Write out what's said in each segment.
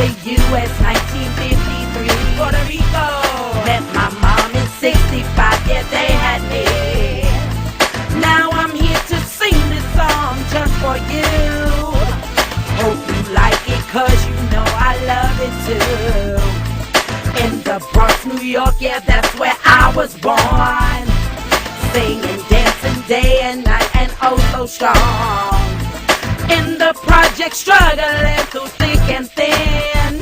the U.S. 1953. Puerto Rico. Met my mom in 65, yeah, they had me. Now I'm here to sing this song just for you. Hope you like it, cause you know I love it too. In the Bronx, New York, yeah, that's where I was born. Singing, dancing day and night, and oh so strong. In the project, struggling through thick and thin.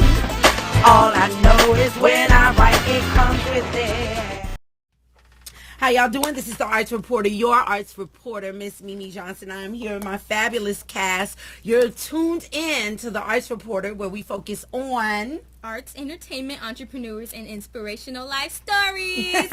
All I know is when I write, it comes within. How y'all doing? This is the Arts Reporter, your Arts Reporter, Miss Mimi Johnson. I am here with my fabulous cast. You're tuned in to the Arts Reporter, where we focus on arts, entertainment, entrepreneurs, and inspirational life stories.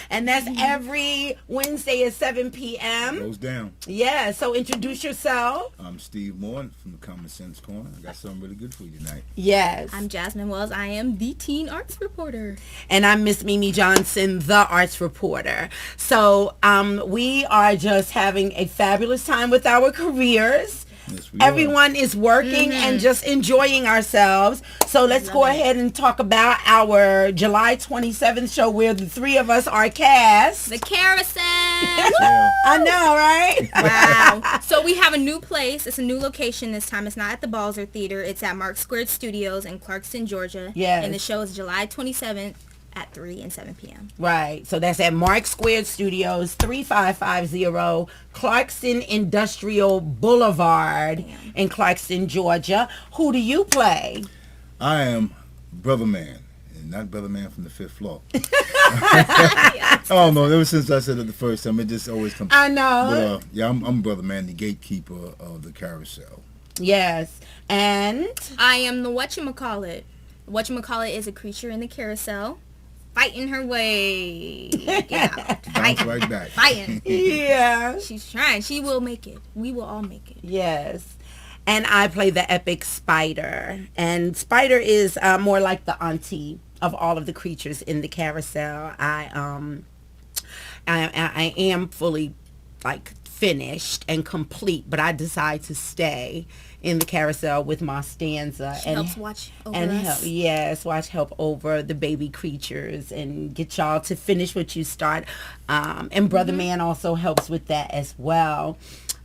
And that's every Wednesday at 7 p.m. Goes down. Yeah, so introduce yourself. I'm Steve Moore from the Common Sense Corner. I got something really good for you tonight. Yes. I'm Jasmine Wells. I am the Teen Arts Reporter. And I'm Miss Mimi Johnson, the Arts Reporter. So we are just having a fabulous time with our careers. Yes, Everyone is working and just enjoying ourselves. So let's go ahead and talk about our July 27th show where the three of us are cast. The Carousel. I know, right? Wow. So we have a new place. It's a new location this time. It's not at the Balzer Theater. It's at Mark Squared Studios in Clarkston, Georgia. Yes. And the show is July 27th at 3 and 7 p.m. Right. So that's at Mark Squared Studios, 3550 Clarkston Industrial Boulevard in Clarkston, Georgia. Who do you play? I am Brother Man, and not Brother Man from the fifth floor. Oh, no, ever since I said it the first time, it just always comes. I know. But, I'm Brother Man, the gatekeeper of the carousel. Yes. And I am the Whatchamacallit. Whatchamacallit is a creature in the carousel, fighting her way out. Bounce right back. Fighting. yeah. She's trying. She will make it. We will all make it. Yes. And I play the epic Spider. And Spider is more like the auntie of all of the creatures in the carousel. I am fully like finished and complete, but I decide to stay in the carousel with my stanza she helps watch over us. Help over the baby creatures and get y'all to finish what you start. And Brother Man also helps with that as well.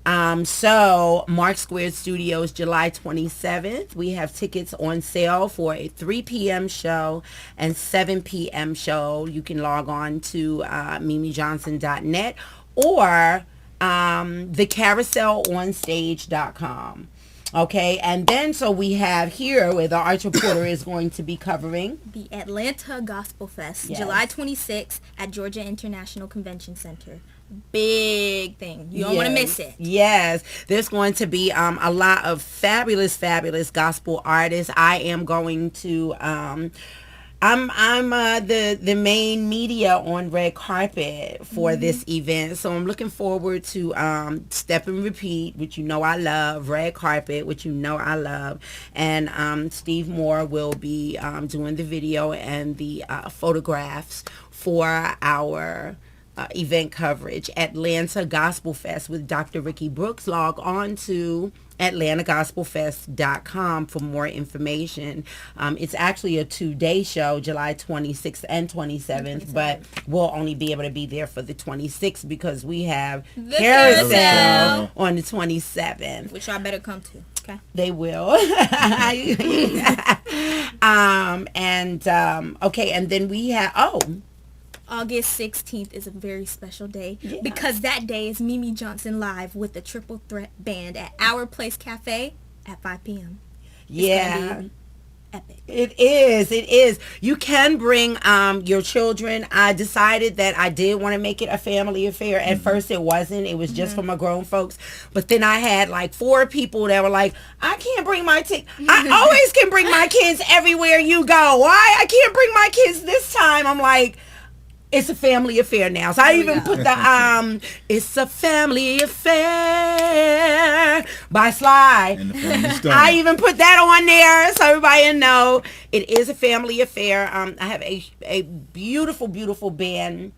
So Mark Squared Studios, July 27th. We have tickets on sale for a 3 p.m. show and 7 p.m. show. You can log on to mimijohnson.net or thecarouselonstage.com. Okay, and then so we have here where the Arts Reporter is going to be covering the Atlanta Gospel Fest, yes. July 26th at Georgia International Convention Center. Big thing. You don't want to miss it. Yes, there's going to be a lot of fabulous gospel artists. I am going to I'm the main media on red carpet for this event, so I'm looking forward to Step and Repeat, which you know I love, red carpet, which you know I love, and Steve Moore will be doing the video and the photographs for our event coverage. Atlanta Gospel Fest with Dr. Ricky Brooks. Log on to atlantagospelfest.com for more information. It's actually a 2-day show, July 26th and 27th, but we'll only be able to be there for the 26th because we have the carousel on the 27th. Which y'all better come to. Okay. They will. Okay, and then we have, August 16th is a very special day because that day is Mimi Johnson live with the Triple Threat Band at Our Place Cafe at 5 p.m. Yeah. Epic. It is. You can bring your children. I decided that I did want to make it a family affair. At first it wasn't. It was just for my grown folks. But then I had like 4 people that were like, I can't bring my I always can bring my kids everywhere you go. Why? I can't bring my kids this time. I'm like, it's a family affair now. So I even put the It's a Family Affair by Sly. I even put that on there so everybody will know it is a family affair. I have a beautiful band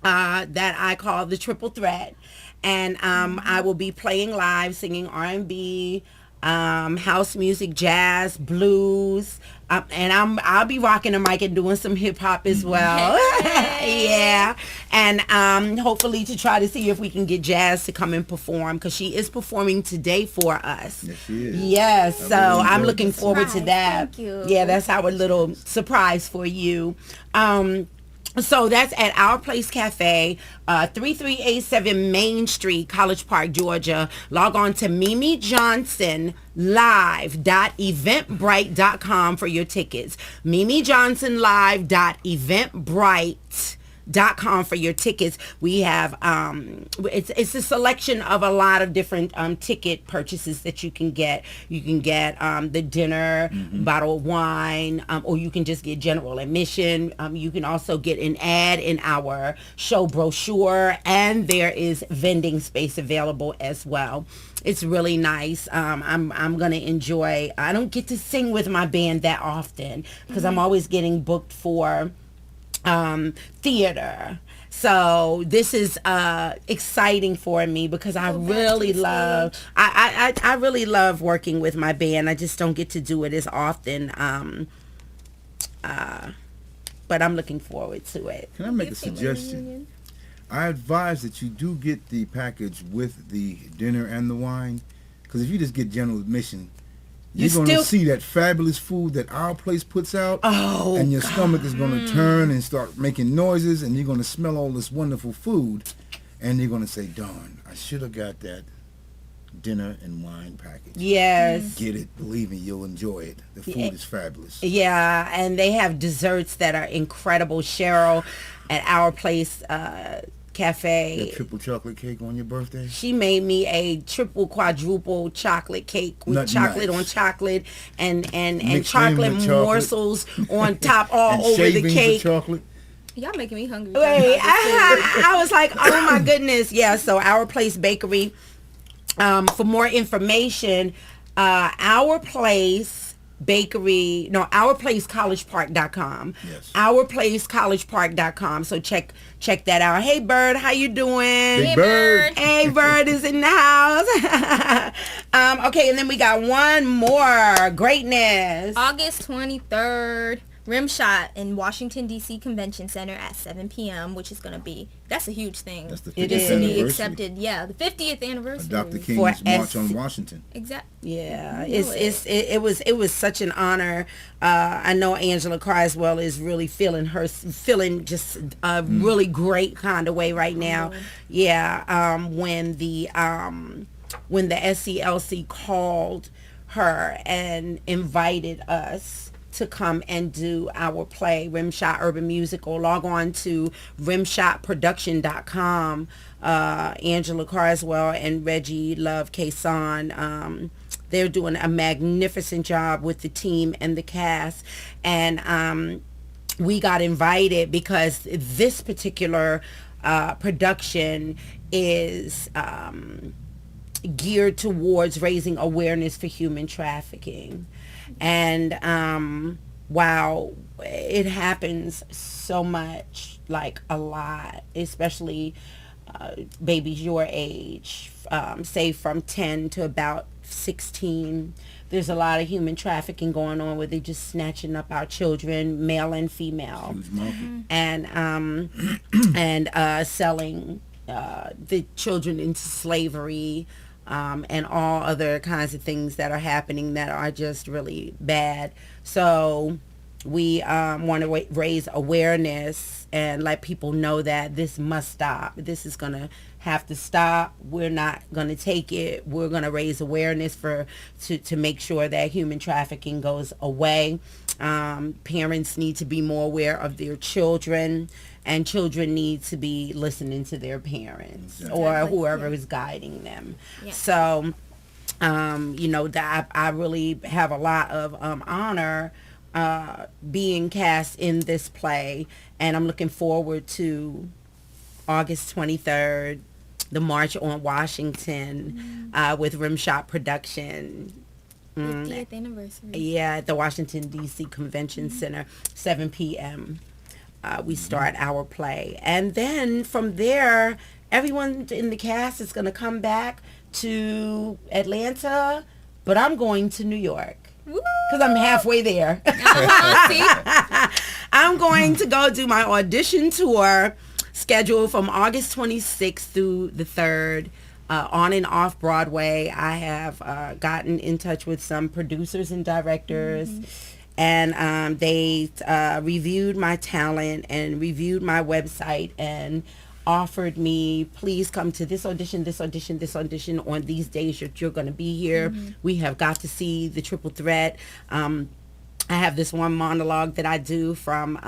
that I call the Triple Threat, and I will be playing live, singing R&B, house music, jazz, blues, and I'll be rocking the mic and doing some hip hop as well. Yeah, and hopefully to try to see if we can get Jazz to come and perform, because she is performing today for us. Yes, she is. Yes, so really I'm enjoyed looking that. forward to that. Thank you. Yeah, that's our little surprise for you. So that's at Our Place Cafe, 3387 Main Street, College Park, Georgia. Log on to mimijohnsonlive.eventbrite.com for your tickets. mimijohnsonlive.eventbrite.com for your tickets. We have it's a selection of a lot of different ticket purchases that you can get. You can get the dinner, bottle of wine, or you can just get general admission. You can also get an ad in our show brochure, and there is vending space available as well. It's really nice. I'm gonna enjoy. I don't get to sing with my band that often because I'm always getting booked for theater. So this is exciting for me because I really love I really love working with my band. I just don't get to do it as often. But I'm looking forward to it. Can I make a suggestion? I advise that you do get the package with the dinner and the wine, because if you just get general admission, you're going to see that fabulous food that Our Place puts out, and your stomach is going to turn and start making noises, and you're going to smell all this wonderful food, and you're going to say, darn, I should have got that dinner and wine package. Yes. Get it. Believe me, you'll enjoy it. The food is fabulous. Yeah, and they have desserts that are incredible. Cheryl at Our Place Cafe. That triple chocolate cake on your birthday? She made me a triple quadruple chocolate cake with chocolate on chocolate and chocolate morsels on top all over the cake. Chocolate. Y'all making me hungry. Wait, I was like, oh my goodness. Yeah, so Our Place Bakery. For more information, Our Place Bakery, no, OurPlaceCollegePark.com. Yes. OurPlaceCollegePark.com. So check that out. Hey Bird, how you doing? Big Bird. Hey Bird is in the house. Okay, and then we got one more greatness. August 23rd, Rimshot in Washington, D.C. Convention Center at 7 p.m., which is going to be, that's a huge thing. That's the It 50th is. To be anniversary accepted, yeah, the 50th anniversary. of Dr. For King's March SC. on Washington. Exactly. Yeah, it was such an honor. I know Angela Criswell is really feeling just a really great kind of way right now. Yeah, when the SCLC called her and invited us to come and do our play, Rimshot Urban Musical. Log on to rimshotproduction.com. Angela Carswell and Reggie Love Kason, they're doing a magnificent job with the team and the cast. And we got invited because this particular production is geared towards raising awareness for human trafficking. And wow, it happens so much, like a lot, especially babies your age, say from 10 to about 16. There's a lot of human trafficking going on where they're just snatching up our children, male and female, Huge market. and selling the children into slavery. And all other kinds of things that are happening that are just really bad. So we want to raise awareness and let people know that this must stop. This is going to have to stop. We're not going to take it. We're going to raise awareness to make sure that human trafficking goes away. Parents need to be more aware of their children, and children need to be listening to their parents or whoever is guiding them. Yeah. So, that I really have a lot of honor being cast in this play, and I'm looking forward to August 23rd, the March on Washington with Rimshot Production. 50th anniversary. Yeah, at the Washington, D.C. Convention Center, 7 p.m. We start our play. And then from there, everyone in the cast is going to come back to Atlanta but I'm going to New York because I'm halfway there. I'm going to go do my audition tour scheduled from August 26th through the 3rd. On and off Broadway. I have gotten in touch with some producers and directors, and they reviewed my talent and reviewed my website and offered me, please come to this audition on these days that you're going to be here. We have got to see the Triple Threat. I have this one monologue that I do from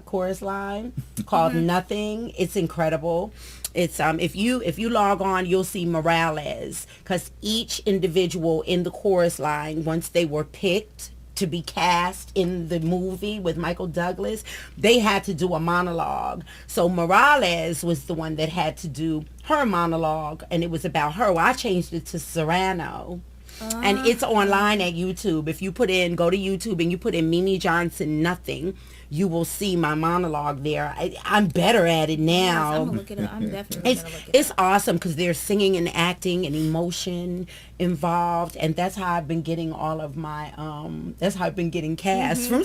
Chorus Line called Nothing. It's incredible. It's if you log on, you'll see Morales, because each individual in the chorus line, once they were picked to be cast in the movie with Michael Douglas, they had to do a monologue. So Morales was the one that had to do her monologue, and it was about her. Well, I changed it to Serrano. And it's online at YouTube. If you go to YouTube and you put in Mimi Johnson Nothing, you will see my monologue there. I'm better at it now. I'm gonna look it up. I'm definitely gonna look it up. It's awesome because there's singing and acting and emotion involved, and that's how I've been getting all of my that's how I've been getting cast from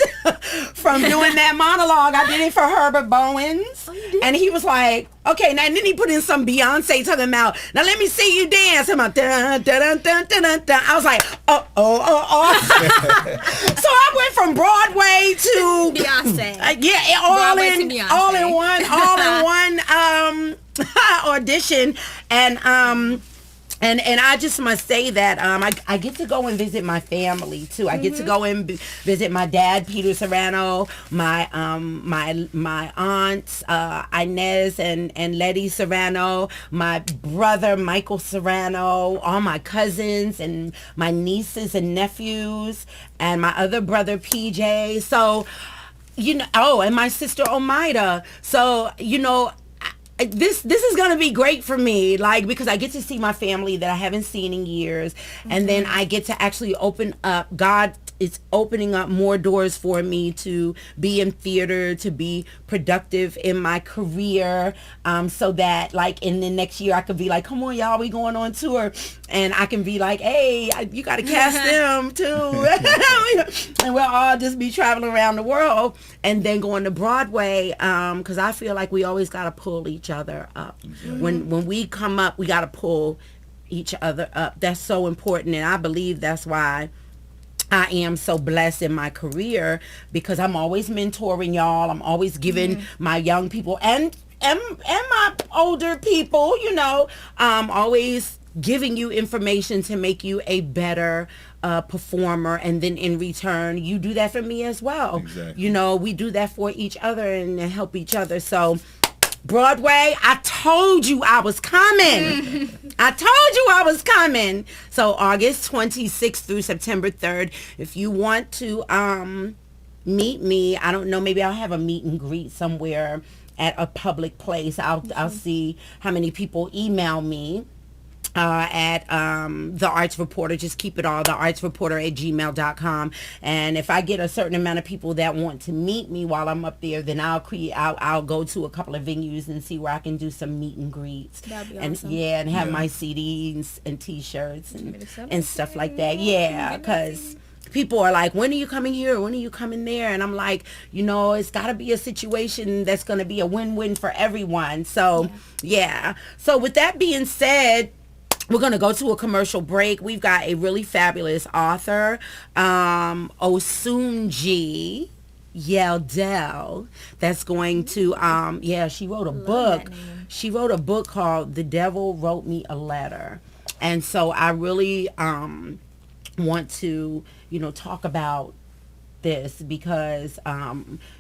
doing that monologue. I did it for Herbert Bowens, and he was like, okay, now, and then he put in some Beyonce talking about, now let me see you dance. I'm like, dun, dun, dun, dun, dun, dun. I was like, So I went from Broadway to Beyonce. all in one audition, and I just must say that I get to go and visit my family too. I get to go and visit my dad, Peter Serrano, my aunts, Inez and Letty Serrano, my brother Michael Serrano, all my cousins and my nieces and nephews, and my other brother PJ. So, and my sister Omaida. So, this is gonna be great for me, like, because I get to see my family that I haven't seen in years, and then I get to actually open up. God is opening up more doors for me to be in theater, to be productive in my career, so that, like, in the next year I could be like, come on y'all, we going on tour, and I can be like, hey, you got to cast them too, and we'll all just be traveling around the world, and then going to Broadway, because I feel like we always got to pull each other up. When we come up, we got to pull each other up. That's so important, and I believe that's why I am so blessed in my career, because I'm always mentoring y'all. I'm always giving my young people and my older people, always giving you information to make you a better performer, and then in return you do that for me as well. Exactly. We do that for each other and help each other. So Broadway, I told you I was coming. So August 26th through September 3rd, if you want to meet me, I don't know, maybe I'll have a meet and greet somewhere at a public place. I'll see how many people email me at The Arts Reporter. Just keep it all, theartsreporter@gmail.com. And if I get a certain amount of people that want to meet me while I'm up there, then I'll go to a couple of venues and see where I can do some meet and greets. That'd be and awesome. and have my CDs and t-shirts and stuff like that. Yeah, because people are like, when are you coming here? When are you coming there? And I'm like, it's got to be a situation that's going to be a win-win for everyone. So, yeah. So with that being said, we're going to go to a commercial break. We've got a really fabulous author, Osunji Yeldell, that's going to, she wrote a book. She wrote a book called The Devil Wrote Me a Letter. And so I really want to, talk about this because,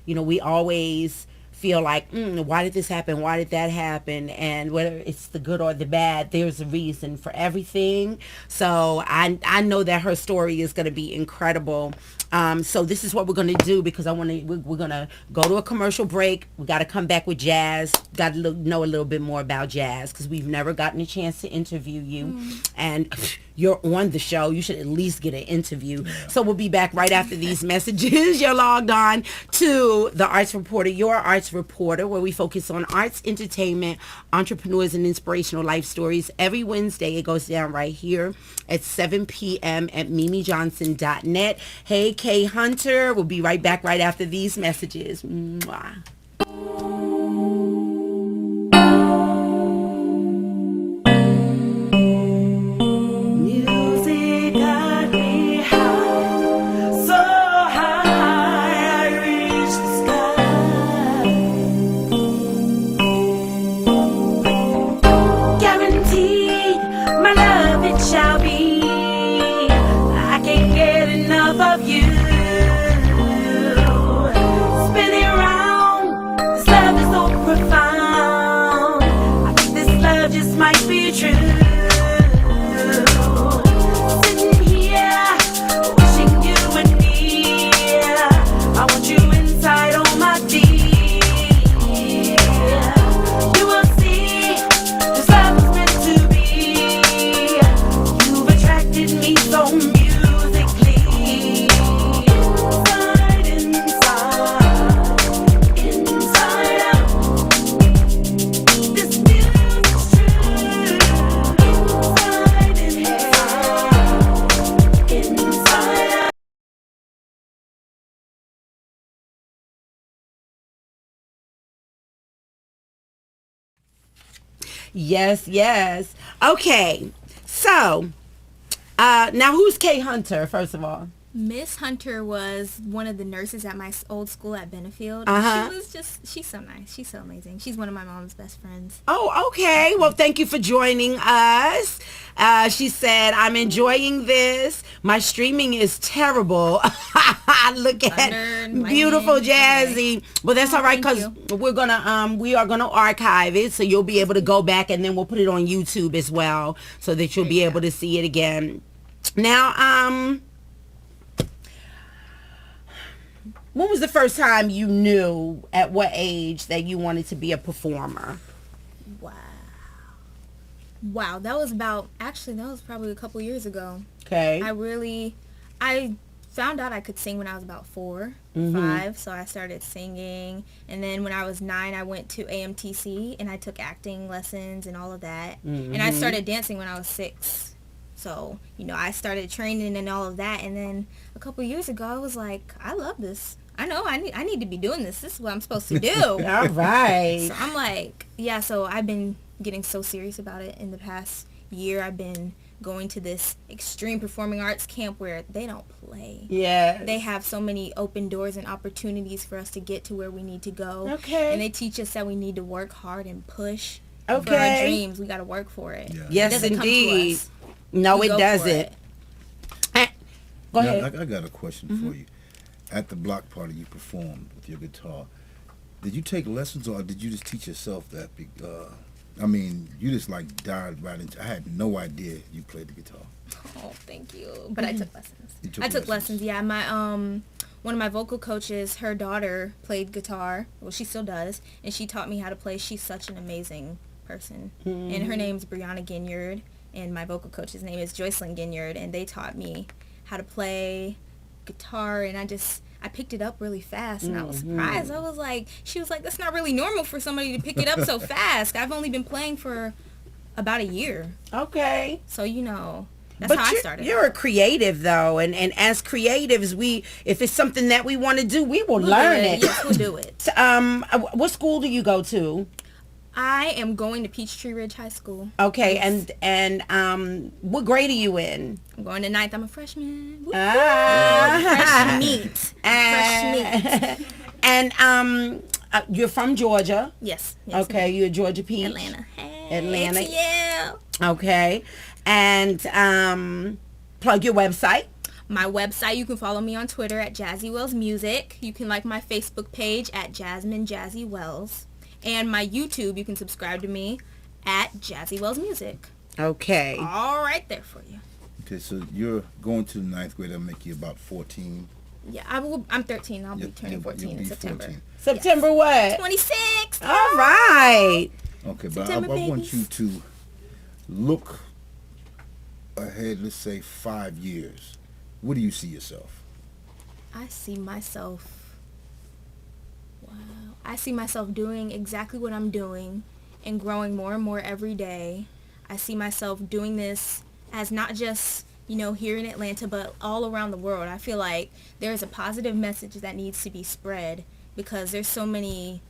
we always feel like, why did this happen? Why did that happen? And whether it's the good or the bad, there's a reason for everything. So I know that her story is going to be incredible. So this is what we're gonna do, because we're gonna go to a commercial break. We got to come back with Jazz. Got to know a little bit more about Jazz, because we've never gotten a chance to interview you, and you're on the show. You should at least get an interview. So we'll be back right after these messages. You're logged on to the Arts Reporter, your Arts Reporter, where we focus on arts, entertainment, entrepreneurs, and inspirational life stories. Every Wednesday, it goes down right here at 7 p.m. at mimijohnson.net. Hey, Kay Hunter. We'll be right back right after these messages. Mwah. Music got me high, so high I reached the sky. Guaranteed, my love it shall be. I can't get enough of you. Spinning around, this love is so profound. I think this love just might be true. Sitting here, wishing you were near. I want you inside on my feet. You will see, this love is meant to be. You've attracted me so musically. Inside, inside out. This music's true. Inside, inside out. Yes, yes. Okay. So, now who's Kay Hunter, first of all? Miss Hunter was one of the nurses at my old school at Benefield. Uh-huh. She's so nice. She's so amazing. She's one of my mom's best friends. Oh, okay. Well, thank you for joining us. She said, I'm enjoying this. My streaming is terrible. Look at Thunder, beautiful lightning. Jazzy. Well, that's all right, thank because we are gonna archive it, so you'll be able to go back, and then we'll put it on YouTube as well, so that you'll be able to see it again. Now, when was the first time you knew, at what age, that you wanted to be a performer? Wow, that was probably a couple years ago. Okay. I found out I could sing when I was about 4, 5, so I started singing. And then when I was 9, I went to AMTC and I took acting lessons and all of that. And I started dancing when I was 6. So, I started training and all of that. And then a couple years ago, I was like, I love this. I know I need to be doing this. This is what I'm supposed to do. All right. So I'm like, so I've been getting so serious about it. In the past year, I've been going to this extreme performing arts camp where they don't play. Yeah. They have so many open doors and opportunities for us to get to where we need to go. Okay. And they teach us that we need to work hard and push for Okay. our dreams. We got to work for it. Yeah. Yes, It doesn't come to indeed. us. No, We it go for doesn't. it. Go Now, ahead. I got a question for you. At the block party you performed with your guitar, did you take lessons, or did you just teach yourself that? You just like dived right into. I had no idea you played the guitar. Oh, thank you. But I took lessons. You took I took lessons. lessons. Yeah, my one of my vocal coaches, her daughter played guitar. Well, she still does, and she taught me how to play. She's such an amazing person, and her name's Brianna Ginyard, and my vocal coach's name is Joycelyn Ginyard, and they taught me how to play guitar, and I picked it up really fast, and I was surprised. She was like, that's not really normal for somebody to pick it up so fast. I've only been playing for about a year, Okay. so that's how I started. You're a creative, though, and as creatives, if it's something that we want to do, we will We'll learn do it. Yes, we'll do it. What school do you go to? I am going to Peachtree Ridge High School. Okay, and what grade are you in? I'm going to 9th. I'm a freshman. Woo. Ah. Fresh meat. Fresh meat. And you're from Georgia. Yes. Yes. Okay, you're a Georgia Peach. Atlanta. Hey, Atlanta. ATL. Okay, and plug your website. My website, you can follow me on Twitter at Jazzy Wells Music. You can like my Facebook page at Jasmine Jazzy Wells. And my YouTube, you can subscribe to me at Jazzy Wells Music. Okay. All right there for you. Okay, so you're going to the 9th grade. That'll make you about 14. Yeah, I'm 13. I'll be turning 14 in September. 14. September what? 26. All right. Okay, but I September want you babies. to look ahead, let's say 5 years. Where do you see yourself? I see myself. Wow. I see myself doing exactly what I'm doing and growing more and more every day. I see myself doing this as not just, here in Atlanta, but all around the world. I feel like there's a positive message that needs to be spread because there's so many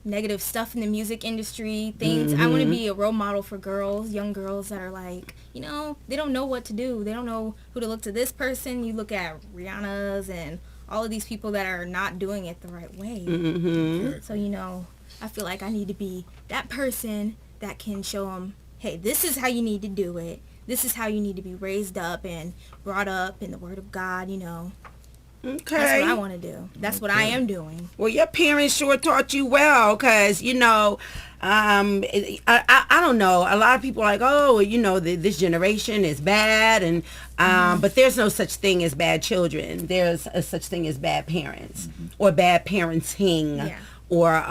negative stuff in the music industry, things. I want to be a role model for girls, young girls that are like, they don't know what to do. They don't know who to look to. This person, you look at Rihanna's and all of these people that are not doing it the right way. So, I feel like I need to be that person that can show them, hey, this is how you need to do it. This is how you need to be raised up and brought up in the Word of God, Okay. That's what I want to do. That's what I am doing. Well, your parents sure taught you well, because, I don't know. A lot of people are like, oh, this generation is bad. And but there's no such thing as bad children. There's a such thing as bad parents or bad parenting or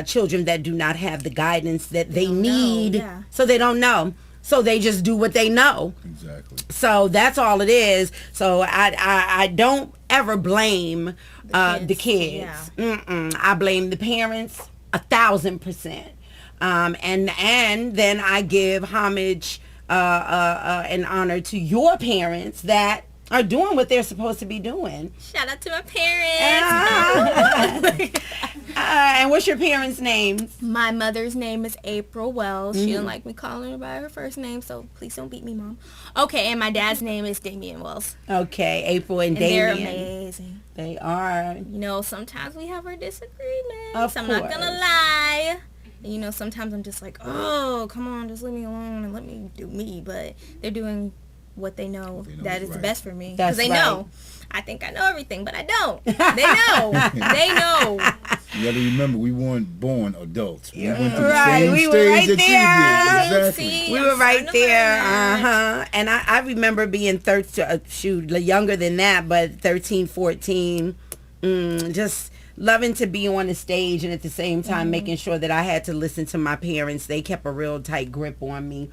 children that do not have the guidance that they need. So they don't know. So they just do what they know. Exactly. So that's all it is. So I don't ever blame the kids. I blame the parents 1,000%. And then I give homage and honor to your parents that are doing what they're supposed to be doing. Shout out to my parents. And what's your parents' names? My mother's name is April Wells. She don't like me calling her by her first name, so please don't beat me, Mom. Okay, and my dad's name is Damian Wells. Okay, April and Damian. Damian. They're amazing. They are. Sometimes we have our disagreements. Of I'm not course. gonna lie. Sometimes I'm just like, oh, come on, just leave me alone and let me do me. But they're doing what they know that is the best for me. Because they know. I think I know everything, but I don't. They know. They know. You got to remember, we weren't born adults. We went through the Right, same we were stage right that there. you did. Exactly. See, We I'm were right starting to there. learn that. And I remember being younger than that, but 13, 14, just loving to be on the stage and at the same time making sure that I had to listen to my parents. They kept a real tight grip on me.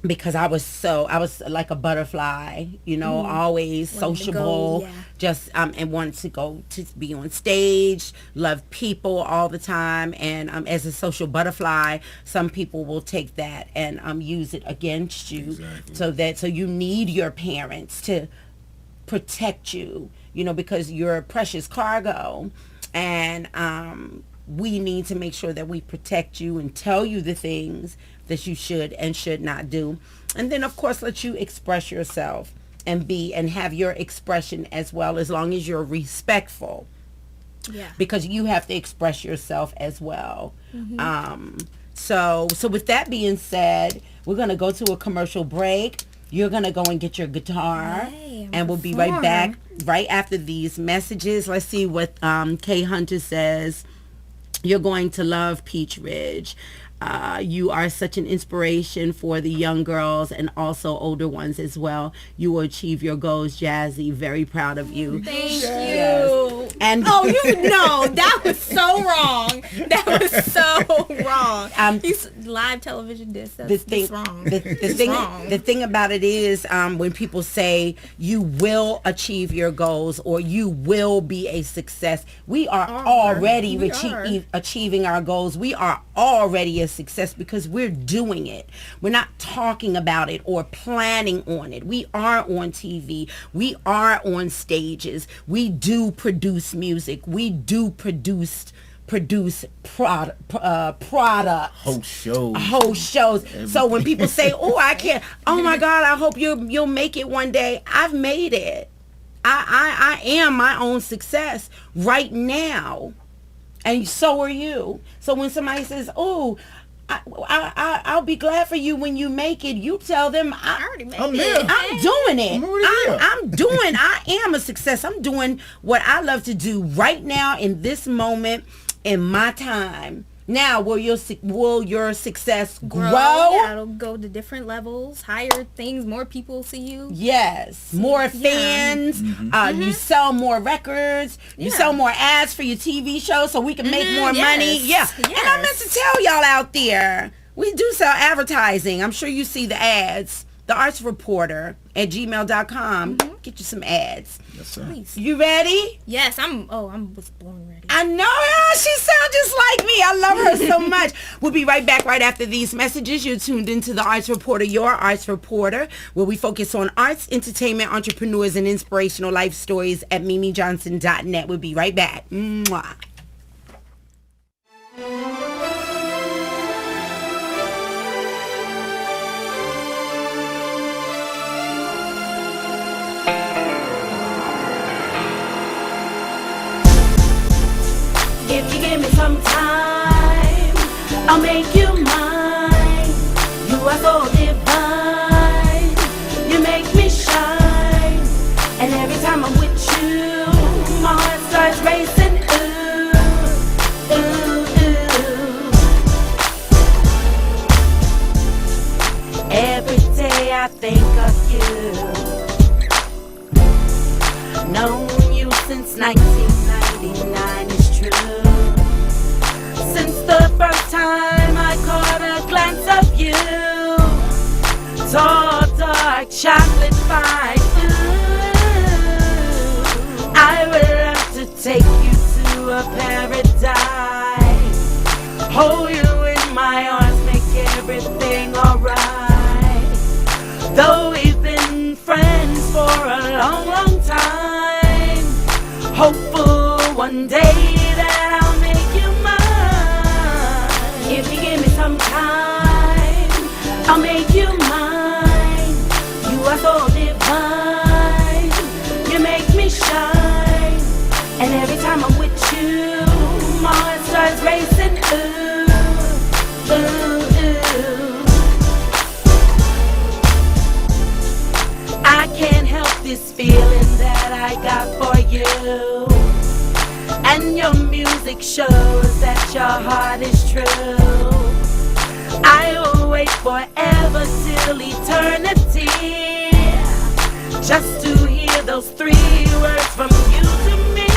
Because I was like a butterfly, always sociable, just and wanted to go to be on stage, love people all the time, and as a social butterfly, some people will take that and use it against you. Exactly. So you need your parents to protect you, because you're a precious cargo, and we need to make sure that we protect you and tell you the things that you should and should not do. And then, of course, let you express yourself and have your expression as well, as long as you're respectful. Yeah. Because you have to express yourself as well. So with that being said, we're going to go to a commercial break. You're going to go and get your guitar. And we'll be right back right after these messages. Let's see what Kay Hunter says. You're going to love Peach Ridge. You are such an inspiration for the young girls and also older ones as well. You will achieve your goals, Jazzy. Very proud of you. Thank you. Yes. And that was so wrong. That was so wrong. He's live television disc. That's wrong. The thing about it is when people say you will achieve your goals or you will be a success, we are already achieving our goals. We are already a success because we're doing it. We're not talking about it or planning on it. We are on TV. We are on stages. We do produce music. We do produce product, Host shows. Everything. So when people say, oh, I can't, oh my God, I hope you'll make it one day. I've made it. I am my own success right now. And so are you. So when somebody says, oh, I'll be glad for you when you make it, you tell them I already made I'm it. there. I'm doing it. I'm I am a success. I'm doing what I love to do right now in this moment in my time. Now, will your success grow? Yeah, it'll go to different levels, higher things, more people see you. Yes, more fans. You sell more records. You sell more ads for your TV show so we can make more money. Yeah. Yes. And I meant to tell y'all out there, we do sell advertising. I'm sure you see the ads. The Arts Reporter at gmail.com. Get you some ads. Yes, sir. Please. You ready? Yes, I was born ready. I know her. She sounds just like me. I love her so much. We'll be right back right after these messages. You're tuned into the Arts Reporter, your Arts Reporter, where we focus on arts, entertainment, entrepreneurs, and inspirational life stories at mimijohnson.net. We'll be right back. Mwah. If you give me some time, I'll make you mine. You are so divine. You make me shine. And every time I'm with you, my heart starts racing. Ooh, ooh, ooh. Every day I think of you. Known you since 1999 is true. Since the first time I caught a glance of you, tall, dark, chocolate fine. Ooh, I would love to take you to a paradise. Hold you in my arms, make everything alright. Though we've been friends for a long, long time, hopeful one day that I'll make you mine. If you give me some time, I'll make you mine. You are so divine. You make me shine. And every time I'm with you, my heart starts racing. Ooh, ooh, ooh. I can't help this feeling that I got for you. And your music shows that your heart is true. I will wait forever till eternity, just to hear those 3 words from you to me.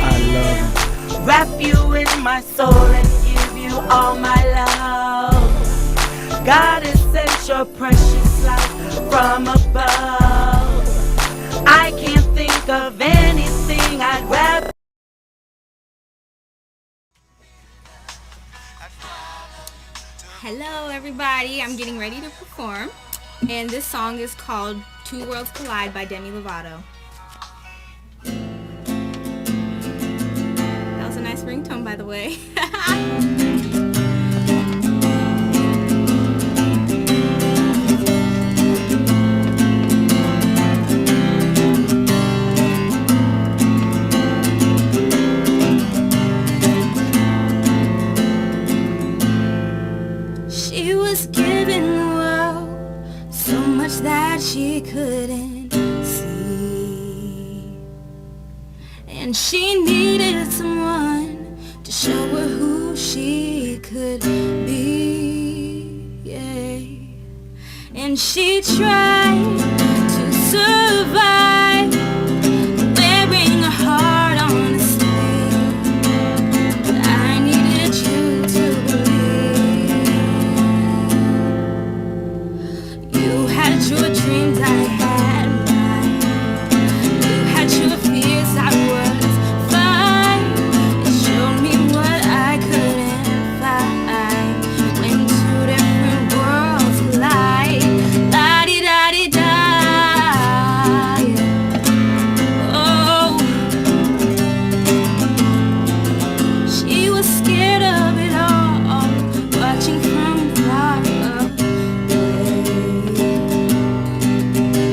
I love you. Wrap you in my soul and give you all my love. God has sent your precious life from above. I can't think of anything I'd rather. Hello everybody, I'm getting ready to perform, and this song is called Two Worlds Collide by Demi Lovato. That was a nice ringtone, by the way. She was giving the world so much that she couldn't see, and she needed someone to show her who she could be, yeah. And she tried to survive, wearing her heart on a sleeve, but I needed you to believe. You had your dreams, I had mine. You had your fears, I was fine. It showed me what I couldn't find when 2 different worlds collide. La-di-da-di-da, yeah. Oh, she was scared of it all, watching from far away.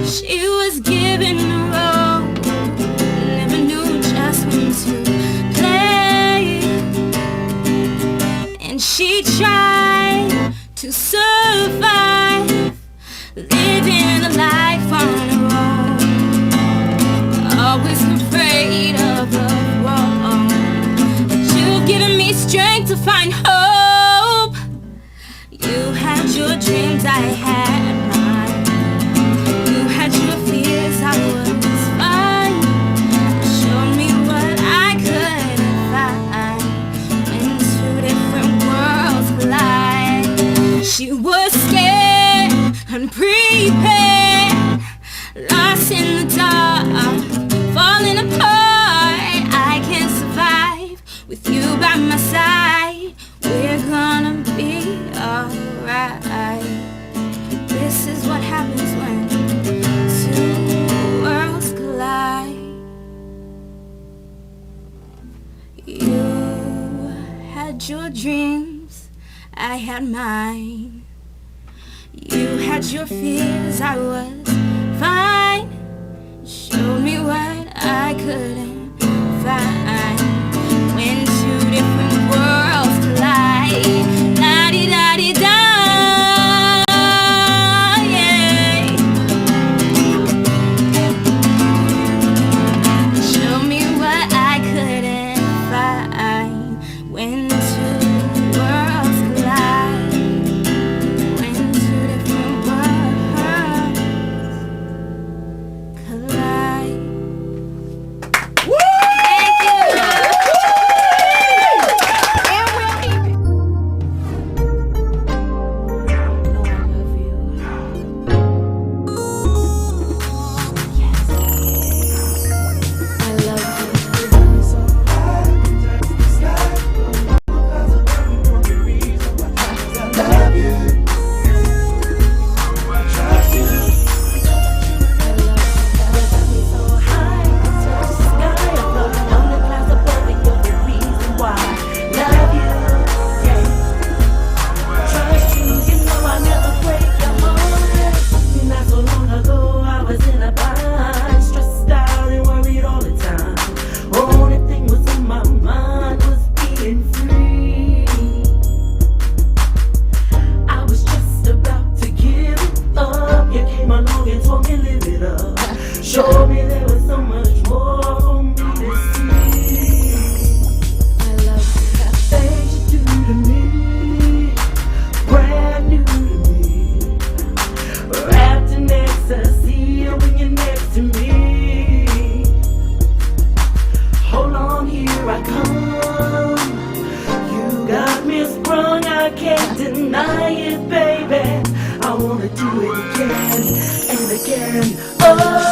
She was given a role, never knew just when to play, and she tried to survive, living a life on her own, always afraid of the wrong. But you've given me strength to find hope. had your dreams, I had mine. You had your fears, I was fine. Showed me what I couldn't find. When two different worlds collide, la-di-da-di-da, yeah. Show me what I couldn't find. When two worlds collide, when two different worlds collide. Show me there was so much more for me to see. I love you. Things you do to me, brand new to me. Wrapped in ecstasy when you're next to me. Hold on, here I come. You got me sprung, I can't deny it, baby. I wanna do it again and again. Oh.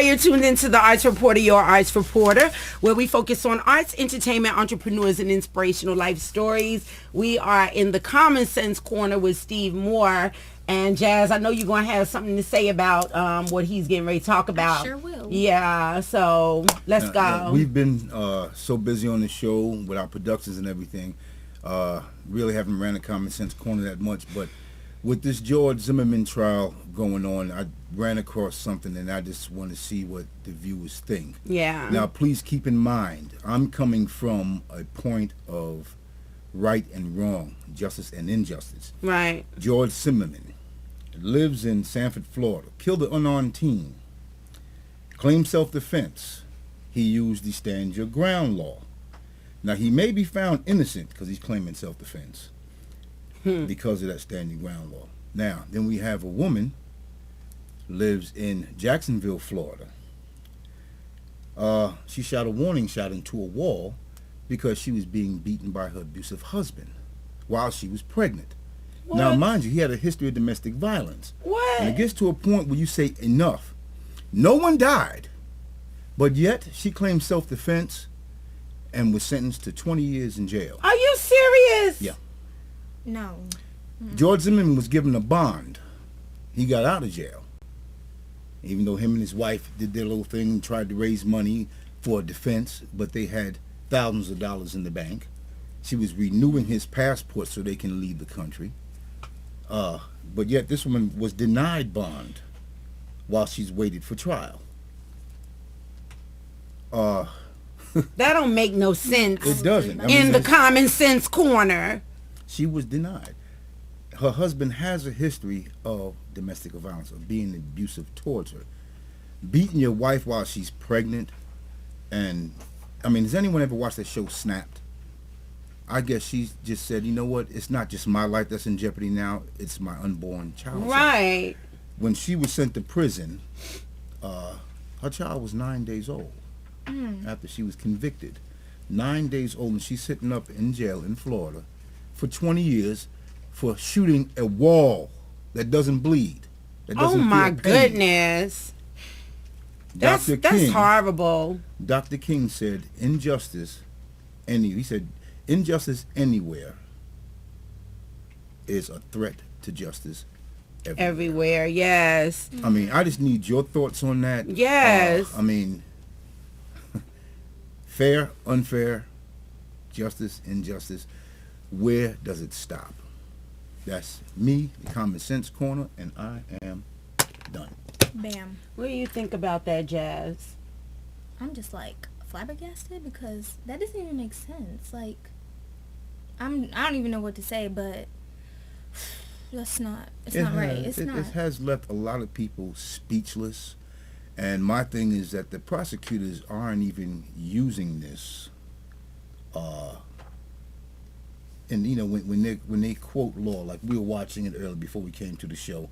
You're tuned into the Arts Reporter, your Arts Reporter, where we focus on arts, entertainment, entrepreneurs, and inspirational life stories. We are in the Common Sense Corner with Steve Moore. And Jazz, I know you're going to have something to say about what he's getting ready to talk about. I sure will. Yeah, so let's go. We've been so busy on the show with our productions and everything. Really haven't ran the Common Sense Corner that much, but with this George Zimmerman trial going on, I ran across something and I just want to see what the viewers think. Yeah. Now, please keep in mind, I'm coming from a point of right and wrong, justice and injustice. Right. George Zimmerman lives in Sanford, Florida, killed an unarmed teen, claimed self-defense. He used the stand your ground law. Now, he may be found innocent because he's claiming self-defense. Because of that standing ground law. Now, then we have a woman lives in Jacksonville, Florida. She shot a warning shot into a wall because she was being beaten by her abusive husband while she was pregnant. What? Now, mind you, he had a history of domestic violence. What? And it gets to a point where you say enough. No one died, but yet she claimed self-defense and was sentenced to 20 years in jail. Are you serious? Yeah. No. George Zimmerman was given a bond. He got out of jail. Even though him and his wife did their little thing and tried to raise money for defense, but they had thousands of dollars in the bank. She was renewing his passport so they can leave the country. But yet this woman was denied bond while she's waited for trial. That don't make no sense. It doesn't. In the Common Sense Corner. She was denied. Her husband has a history of domestic violence, of being abusive towards her. Beating your wife while she's pregnant. And, I mean, has anyone ever watched that show Snapped? I guess she just said, you know what, it's not just my life that's in jeopardy now, it's my unborn child. Right. When she was sent to prison, her child was 9 days old after she was convicted. 9 days old, and she's sitting up in jail in Florida for 20 years for shooting a wall that doesn't bleed. That doesn't oh my feel pain. Goodness. Dr. King, That's horrible. Dr. King said injustice anywhere is a threat to justice Everywhere, yes. I mean, I just need your thoughts on that. Yes. I mean, fair, unfair, justice, injustice, where does it stop? That's me, the Common Sense Corner, and I am done. Bam. What do you think about that, Jazz? I'm just like flabbergasted because that doesn't even make sense. Like, I don't even know what to say, but it's not right. It's not. It has left a lot of people speechless, and my thing is that the prosecutors aren't even using this. And you know, when they quote law, like we were watching it earlier before we came to the show,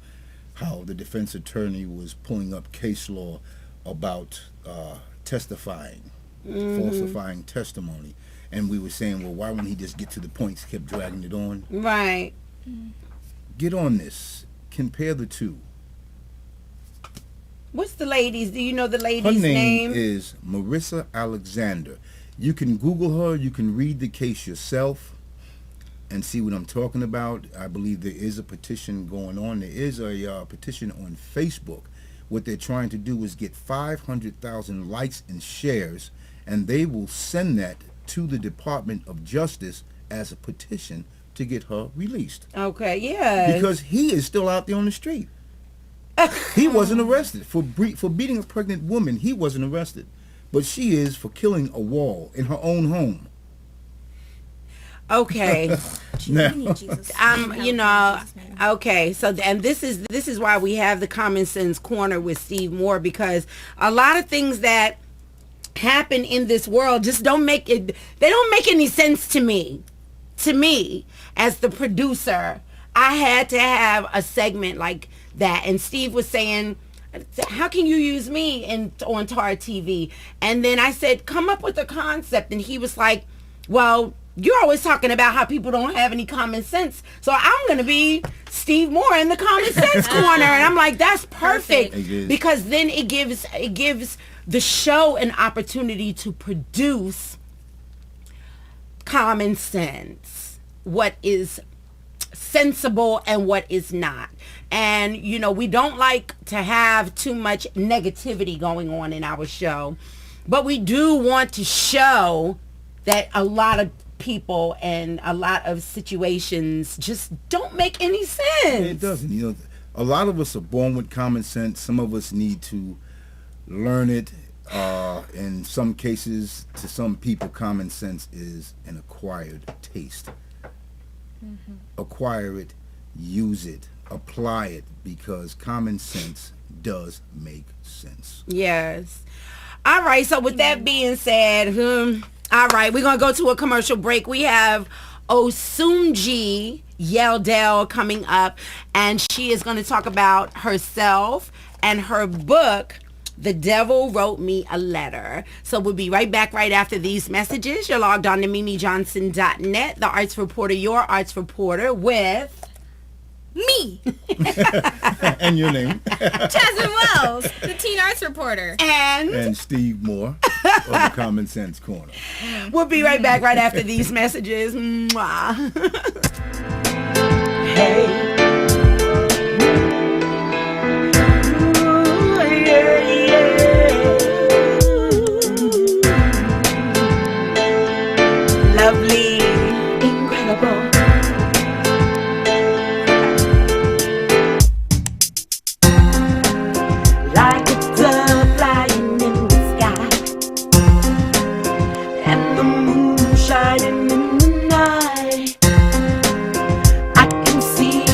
how the defense attorney was pulling up case law about testifying, falsifying testimony, and we were saying, well, why wouldn't he just get to the point? He kept dragging it on. Right. Get on this. Compare the two. What's the lady's? Do you know the Her lady's name name? is Marissa Alexander. You can Google her. You can read the case yourself and see what I'm talking about. I believe there is a petition going on. There is a petition on Facebook. What they're trying to do is get 500,000 likes and shares, and they will send that to the Department of Justice as a petition to get her released. Okay, yeah. Because he is still out there on the street. He wasn't arrested for beating a pregnant woman. He wasn't arrested, but she is for killing a wall in her own home. Okay. Now, We need Jesus. You know, okay. So, and this is why we have the Common Sense Corner with Steve Moore, because a lot of things that happen in this world just don't make it. They don't make any sense to me. To me, as the producer, I had to have a segment like that. And Steve was saying, how can you use me on Tar TV? And then I said, come up with a concept. And he was like, well, you're always talking about how people don't have any common sense. So I'm going to be Steve Moore in the Common Sense Corner. And I'm like, that's perfect. Because then it gives the show an opportunity to produce common sense, what is sensible and what is not. And, you know, we don't like to have too much negativity going on in our show, but we do want to show that a lot of people and a lot of situations just don't make any sense. it doesn't. You know, a lot of us are born with common sense. Some of us need to learn it. In some cases, to some people, common sense is an acquired taste. Acquire it, use it, apply it, because common sense does make sense. Yes. All right. So with that being said, all right, we're going to go to a commercial break. We have Osumji Yeldell coming up, and she is going to talk about herself and her book, The Devil Wrote Me a Letter. So we'll be right back right after these messages. You're logged on to MimiJohnson.net, the arts reporter, your arts reporter, with Me, And your name? Jasmine Wells, the teen arts reporter. And Steve Moore of the Common Sense Corner. We'll be right back right after these messages. Mwah. Hey. Lovely, incredible. Like a dove flying in the sky, and the moon shining in the night. I can see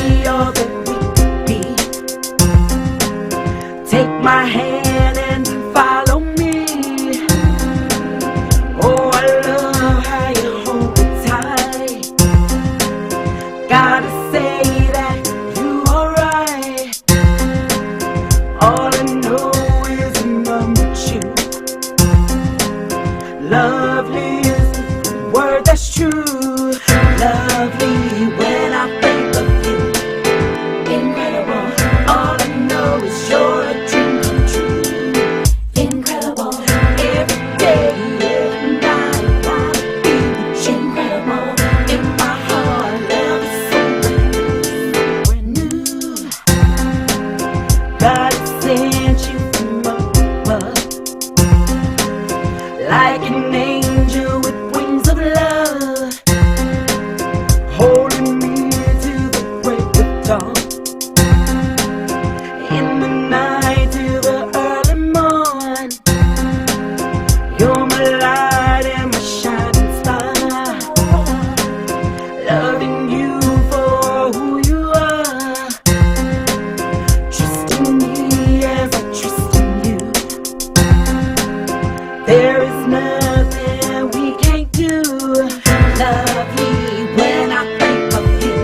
lovely when I think of you.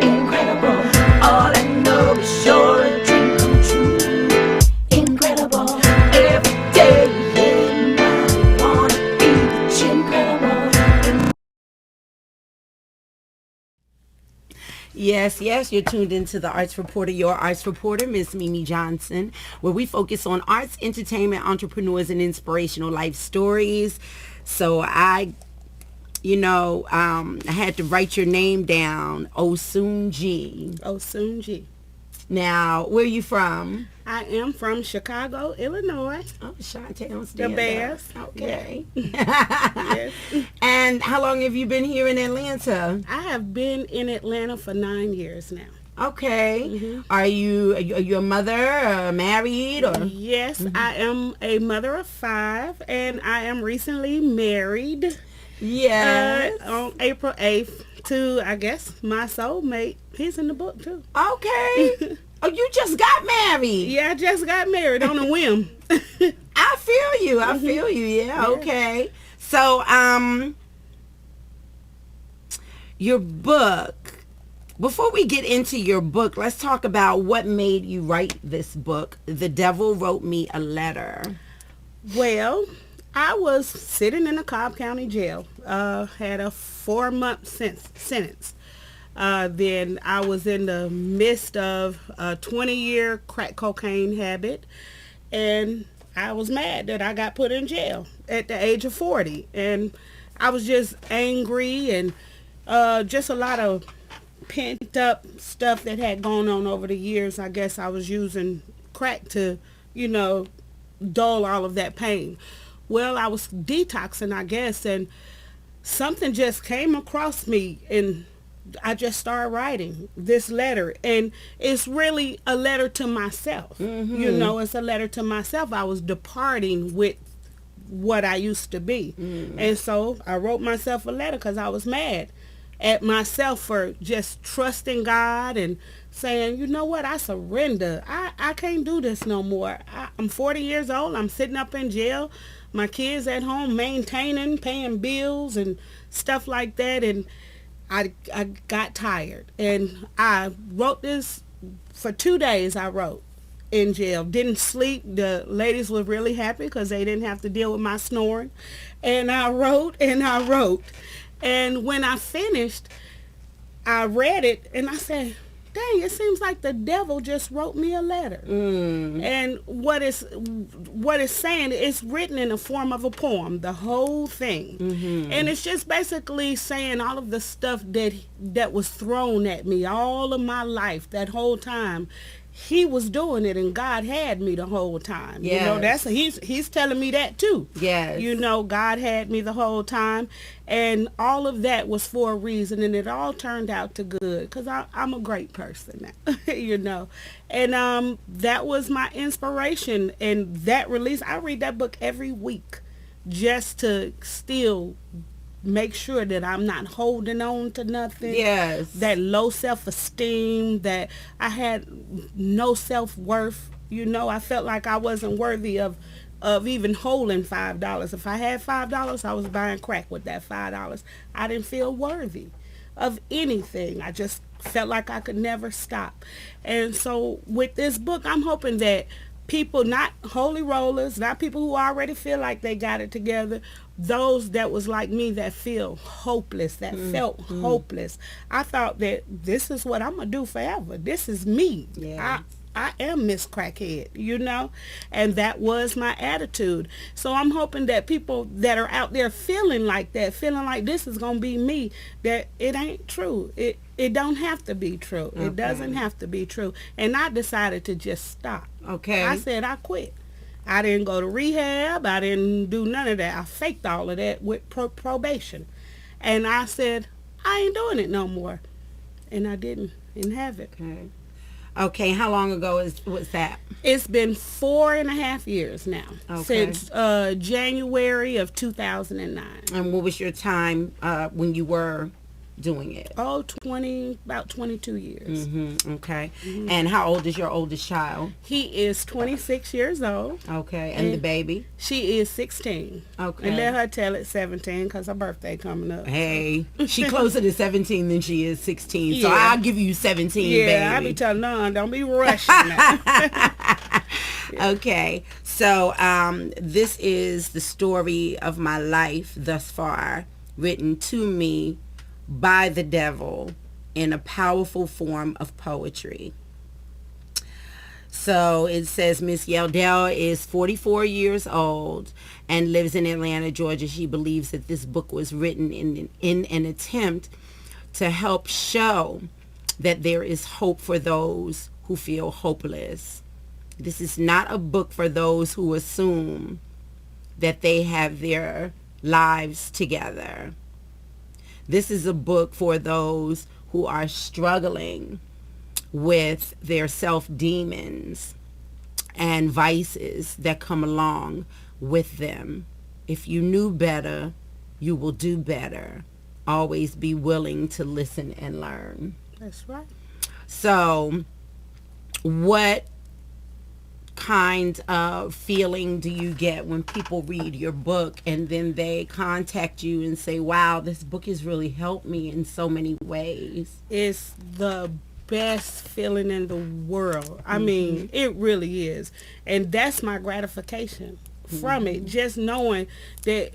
Incredible, all I know is you're a dream come true. Incredible, every day and night, wanna be with you. Incredible. Yes, you're tuned into the Arts Reporter, your Arts Reporter, Miss Mimi Johnson, where we focus on arts, entertainment, entrepreneurs, and inspirational life stories. So I had to write your name down, Osunji. Osunji. Now, where are you from? I am from Chicago, Illinois. Oh, Chi-Town. The Bears. Okay. Yes. And how long have you been here in Atlanta? I have been in Atlanta for 9 years now. Okay. Mm-hmm. Are you a mother, married, or? Yes, I am a mother of 5, and I am recently married. Yes. On April 8th to, I guess, my soulmate. He's in the book, too. Okay. Oh, you just got married. Yeah, I just got married on a whim. I feel you. Yeah, okay. So, your book. Before we get into your book, let's talk about what made you write this book, The Devil Wrote Me a Letter. Well, I was sitting in a Cobb County jail, had a 4-month sentence. Then I was in the midst of a 20-year crack cocaine habit, and I was mad that I got put in jail at the age of 40. And I was just angry and just a lot of pent up stuff that had gone on over the years. I guess I was using crack to, dull all of that pain. Well, I was detoxing, I guess, and something just came across me, and I just started writing this letter. And it's really a letter to myself. Mm-hmm. It's a letter to myself. I was departing with what I used to be. Mm. And so I wrote myself a letter because I was mad at myself for just trusting God and saying, you know what, I surrender. I can't do this no more. I'm 40 years old. I'm sitting up in jail. My kids at home maintaining, paying bills and stuff like that. And I got tired. And I wrote this for 2 days. I wrote in jail. Didn't sleep. The ladies were really happy because they didn't have to deal with my snoring. And I wrote and I wrote. And when I finished, I read it and I said, dang, it seems like the devil just wrote me a letter. Mm. And what it's saying, it's written in the form of a poem, the whole thing. Mm-hmm. And it's just basically saying all of the stuff that was thrown at me all of my life, that whole time. He was doing it, and God had me the whole time. Yes. He's telling me that too. Yes. God had me the whole time, and all of that was for a reason, and it all turned out to good because I'm a great person now, And that was my inspiration, and that release. I read that book every week just to still make sure that I'm not holding on to nothing. Yes. That low self-esteem, that I had no self-worth. I felt like I wasn't worthy of even holding $5. If I had $5, I was buying crack with that $5. I didn't feel worthy of anything. I just felt like I could never stop. And so with this book, I'm hoping that people, not holy rollers, not people who already feel like they got it together, those that was like me that feel hopeless, that felt hopeless. I thought that this is what I'm going to do forever. This is me. Yeah. I am Miss Crackhead, and that was my attitude. So I'm hoping that people that are out there feeling like that, feeling like this is going to be me, that it ain't true. It don't have to be true. Okay. It doesn't have to be true. And I decided to just stop. Okay. I said I quit. I didn't go to rehab. I didn't do none of that. I faked all of that with probation. And I said, I ain't doing it no more. And I didn't have it. Okay, how long ago was that? It's been 4.5 years now. Okay. Since January of 2009. And what was your time when you were doing it? Oh, about 22 years. Okay. And how old is your oldest child? He is 26 years old. Okay. And the baby? She is 16. Okay. And let her tell it 17 because her birthday coming up. Hey, she closer to 17 than she is 16. So Yeah. I'll give you 17, baby. Yeah, I be telling none, don't be rushing that. Okay. So this is the story of my life thus far, written to me by the devil in a powerful form of poetry. So it says Miss Yeldell is 44 years old and lives in Atlanta, Georgia. She believes that this book was written in an attempt to help show that there is hope for those who feel hopeless. This is not a book for those who assume that they have their lives together. This is a book for those who are struggling with their self-demons and vices that come along with them. If you knew better, you will do better. Always be willing to listen and learn. That's right. So, what kind of feeling do you get when people read your book and then they contact you and say, wow, this book has really helped me in so many ways? It's the best feeling in the world. I mean, it really is. And that's my gratification from it. Just knowing that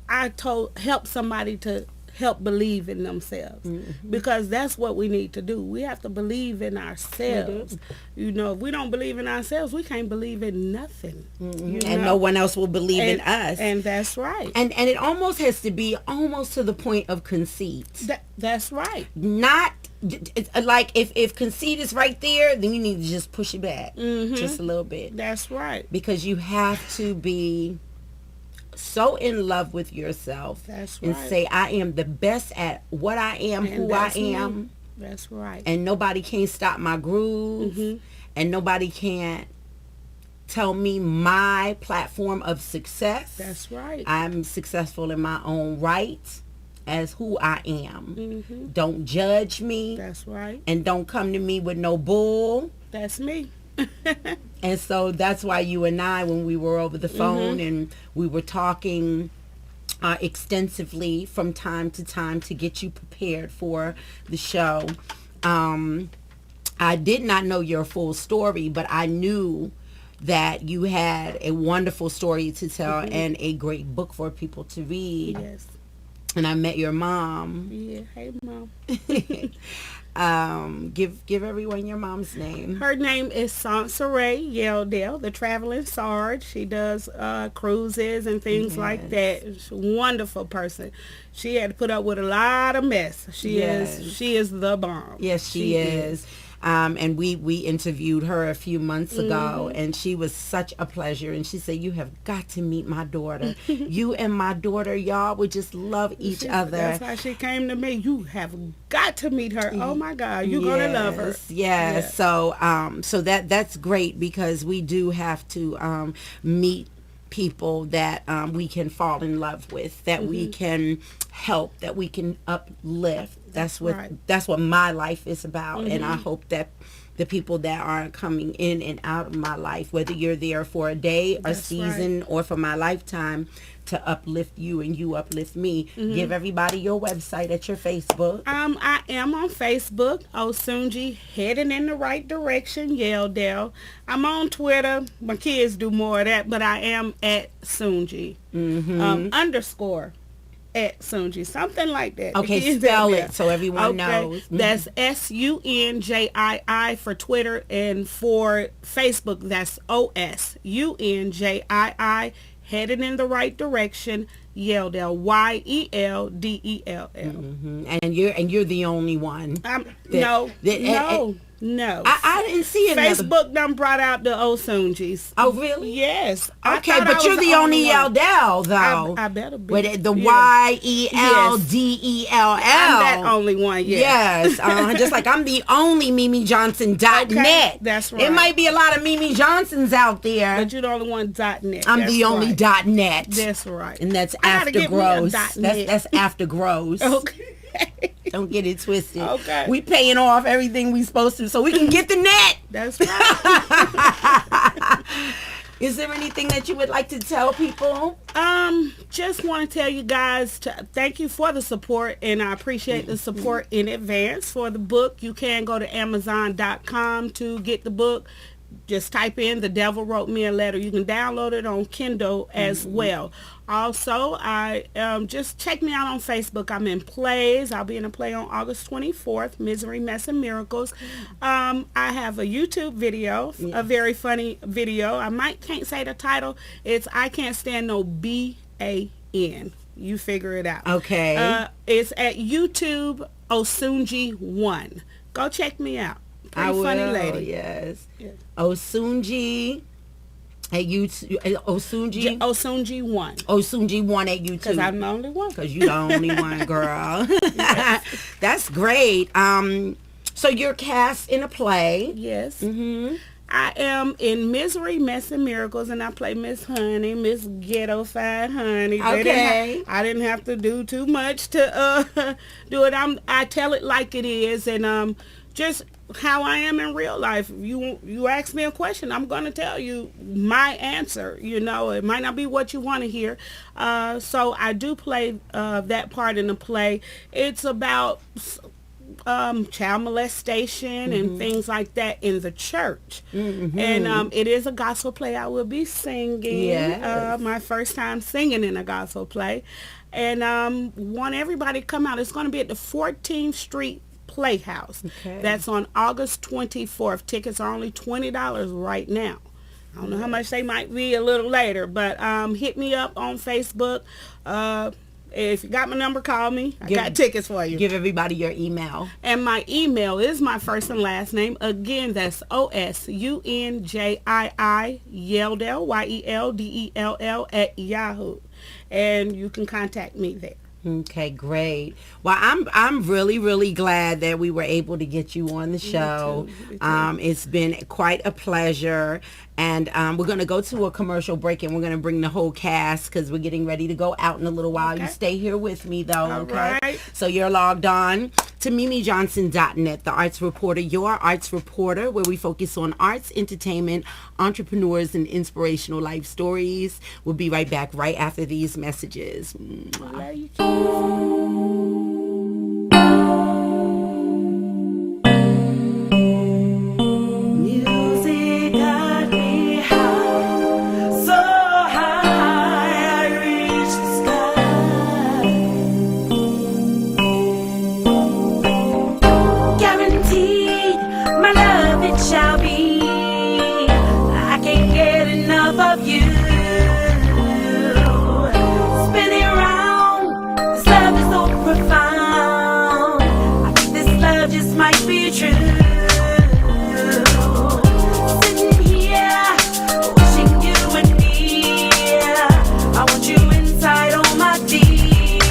I help somebody to help believe in themselves, because that's what we need to do. We have to believe in ourselves. You know, if we don't believe in ourselves, we can't believe in nothing. You And know? no one else will believe in us. And that's right. And it almost has to be almost to the point of conceit. That's right. Not it's like if conceit is right there, then you need to just push it back just a little bit, That's right. because you have to be so in love with yourself. That's and right. say, I am the best at what I am, And who I that's me. am, That's right. and nobody can stop my groove, and nobody can tell me my platform of success. That's right. I'm successful in my own right as who I am. Don't judge me, That's right. and don't come to me with no bull. That's me. And so that's why you and I, when we were over the phone and we were talking extensively from time to time to get you prepared for the show, I did not know your full story, but I knew that you had a wonderful story to tell and a great book for people to read. Yes. And I met your mom. Yeah. Hey, Mom. Give everyone your mom's name. Her name is Sansaray Yeldell, the traveling Sarge. She does cruises and things like that. She's a wonderful person. She had to put up with a lot of mess. She is the bomb. Yes, she is. And we interviewed her a few months ago, and she was such a pleasure. And she said, you have got to meet my daughter. You and my daughter, y'all would just love each other. That's why she came to me. You have got to meet her. Oh my God, you're gonna love her. Yes. Yeah. So that's great, because we do have to meet people that we can fall in love with, that we can help, that we can uplift. That's what my life is about. And I hope that the people that are coming in and out of my life, whether you're there for a day, a season, or for my lifetime, to uplift you and you uplift me. Give everybody your website at your Facebook. I am on Facebook, Osunji, heading in the right direction, Yeldell. I'm on Twitter. My kids do more of that, but I am at Sunji. Underscore at Sunji, something like that. Okay, spell it so everyone knows. That's Sunjii for Twitter, and for Facebook, that's OSUNJII, heading in the right direction, Yeldell, YELDELL. And you're the only one. No. I didn't see it. Facebook done brought out the Osunjis. Oh, really? Yes. Okay, but you're the only Yeldell, though. I better be. With the Yes. YELDELL. I'm that only one, Yes. Just like I'm the only MimiJohnson.net. Okay, that's right. It might be a lot of Mimi Johnsons out there. But you're the only one .net. I'm the only right. .net. That's right. And that's I gotta after get me a grows. .net. That's after grows. Okay. Don't get it twisted. Okay. We paying off everything we supposed to so we can get the net. That's right. Is there anything that you would like to tell people? Just want to tell you guys thank you for the support, and I appreciate the support in advance for the book. You can go to Amazon.com to get the book. Just type in "The Devil Wrote Me a Letter." You can download it on Kindle as well. Also, I just check me out on Facebook. I'm in plays. I'll be in a play on August 24th, Misery, Mess, and Miracles. I have a YouTube video, a very funny video. Can't say the title. It's I Can't Stand No B-A-N. You figure it out. Okay. It's at YouTube Osunji1. Go check me out. Pretty funny lady. Yes. Yeah. Osunji at YouTube. Osunji. Osunji1. Osunji1 at YouTube. Because I'm the only one. Because you're the only one, girl. That's great. So you're cast in a play. Yes. Mm-hmm. I am in Misery, Mess, and Miracles, and I play Miss Honey, Miss Ghetto-fied Honey. Okay. I didn't have to do too much to do it. I tell it like it is, and just how I am in real life. You ask me a question, I'm going to tell you my answer. You know, it might not be what you want to hear. So I do play that part in the play. It's about child molestation and things like that in the church. And it is a gospel play. I will be singing. Yes. My first time singing in a gospel play. And want everybody to come out. It's going to be at the 14th Street Playhouse. Okay. That's on August 24th. Tickets are only $20 right now. I don't know how much they might be a little later, but hit me up on Facebook. If you got my number, call me. I got tickets for you. Give everybody your email. And my email is my first and last name. Again, that's OSUNJII Yeldell, YELDELL at Yahoo. And you can contact me there. Okay, great. Well, I'm really, really glad that we were able to get you on the show. Me too. It's been quite a pleasure. And we're going to go to a commercial break, and we're going to bring the whole cast because we're getting ready to go out in a little while. Okay. You stay here with me, though. All Okay. right. So you're logged on to MimiJohnson.net, the Arts Reporter, your Arts Reporter, where we focus on arts, entertainment, entrepreneurs, and inspirational life stories. We'll be right back right after these messages. Love you. Music got me high, so high I reached the sky. Guaranteed, my love it shall be. I can't get enough of you. Spinning around, this love is so profound. I think this love just might be true. Sitting here, wishing you were near. I want you inside on my feet.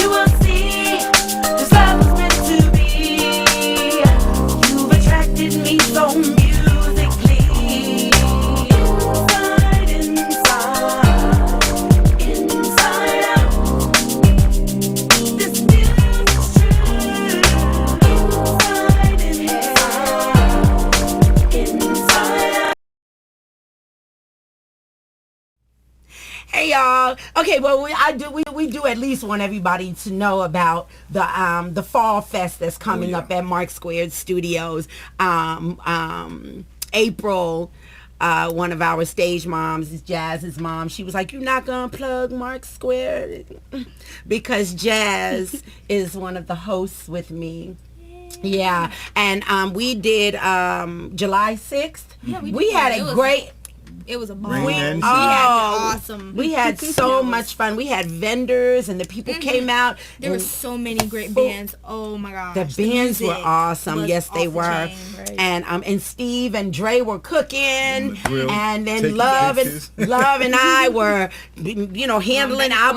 You will see, this love was meant to be. You've attracted me so musically. Inside, inside out. This music's true. Inside out. Hey y'all. Okay, well we do at least want everybody to know about the Fall Fest that's coming up at Mark Squared Studios. April, one of our stage moms is Jazz's mom. She was like, "You're not gonna plug Mark Squared," because Jazz is one of the hosts with me. Yeah, and we did July 6th. Yeah, we we did. had It a was- great. It was a Rain ball. dance. We had awesome. We had so much fun. We had vendors, and the people came out. There were and so many great bands. Oh my gosh. the bands were music awesome. was Yes, they off the were. chain. And Steve and Dre were cooking, grill, and then taking Love pictures. and I were, handling. I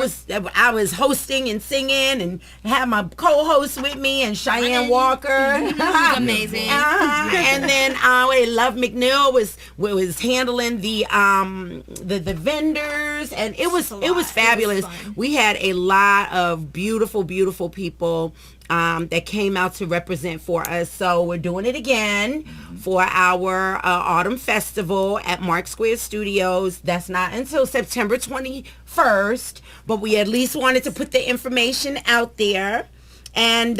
was hosting and singing, and had my co-host with me, and Cheyenne Walker. Amazing. And then Love McNeil was handling the the vendors, and it was fabulous. We had a lot of beautiful people that came out to represent for us. So we're doing it again for our Autumn Festival at Mark Square Studios. That's not until September 21st, but we at least wanted to put the information out there. And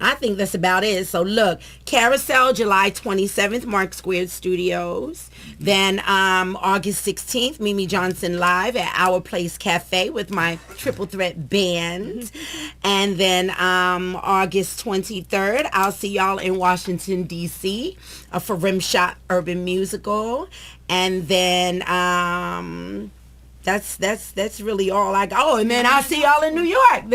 I think that's about it. So look, Carousel, July 27th, Mark Square Studios. Then August 16th, Mimi Johnson Live at Our Place Cafe with my Triple Threat Band. And then August 23rd, I'll see y'all in Washington, D.C. For Rimshot Urban Musical. And then that's really all I got. Oh, and then I'll see y'all in New York.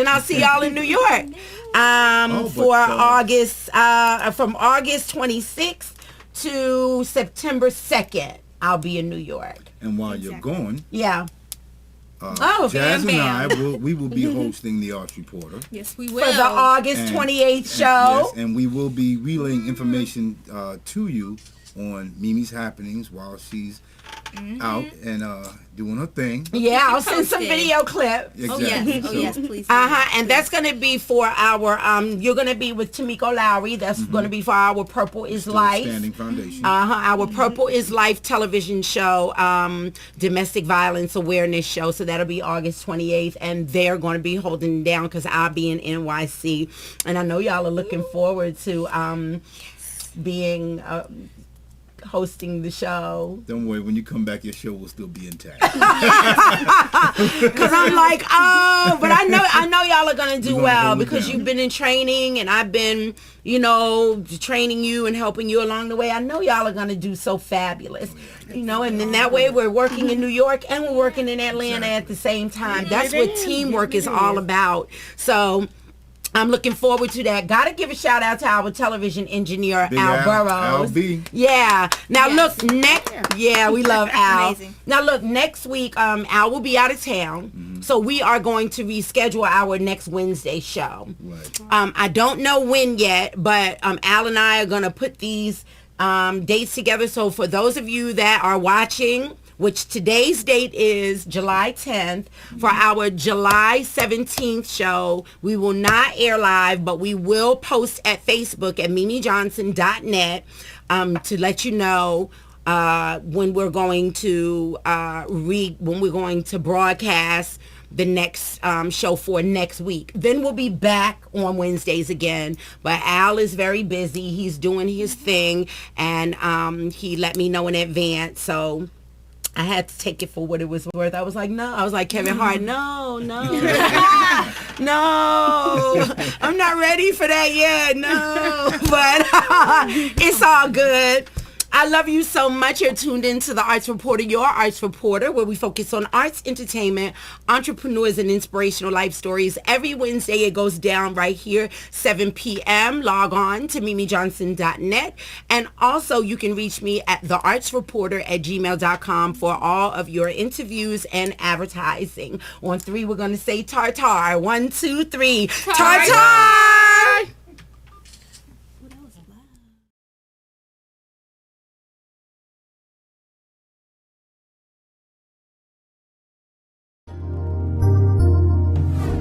For August, from August 26th to September 2nd, I'll be in New York. And while you're going, Bam Jazz Bam. and I will be hosting the Arts Reporter. Yes, we will. For the August 28th show. Yes, and we will be relaying information to you on Mimi's happenings while she's out and doing her thing. Yeah, I'll send some video clip. Exactly. Oh yes, please. And that's gonna be for our you're gonna be with Tamiko Lowry. That's gonna be for our Purple is Life. Standing foundation. Our Purple is Life television show, domestic violence awareness show. So that'll be August 28th, and they're going to be holding it down because I'll be in NYC, and I know y'all are looking forward to being hosting the show. Don't worry, when you come back, your show will still be intact. Because I'm like, but I know y'all are gonna do well because you've been in training, and I've been, training you and helping you along the way. I know y'all are gonna do so fabulous, and then that way we're working in New York and we're working in Atlanta at the same time. That's what teamwork is all about. So I'm looking forward to that. Gotta give a shout out to our television engineer, Al Burrows. LB. Yeah. Now look, we love Al. Amazing. Now look, next week, Al will be out of town, so we are going to reschedule our next Wednesday show. Right. I don't know when yet, but Al and I are gonna put these dates together. So for those of you that are watching, which today's date is July 10th, for our July 17th show, we will not air live, but we will post at Facebook at mimijohnson.net to let you know when we're going to broadcast the next show for next week. Then we'll be back on Wednesdays again. But Al is very busy. He's doing his thing, and he let me know in advance. So I had to take it for what it was worth. I was like, no. I was like, Kevin Hart, no. No. I'm not ready for that yet. No. But it's all good. I love you so much. You're tuned into the Arts Reporter, your Arts Reporter, where we focus on arts, entertainment, entrepreneurs, and inspirational life stories. Every Wednesday, it goes down right here, 7 p.m. Log on to mimijohnson.net. And also, you can reach me at theartsreporter@gmail.com for all of your interviews and advertising. On 3, we're going to say tartar. 1, 2, 3. Tartar!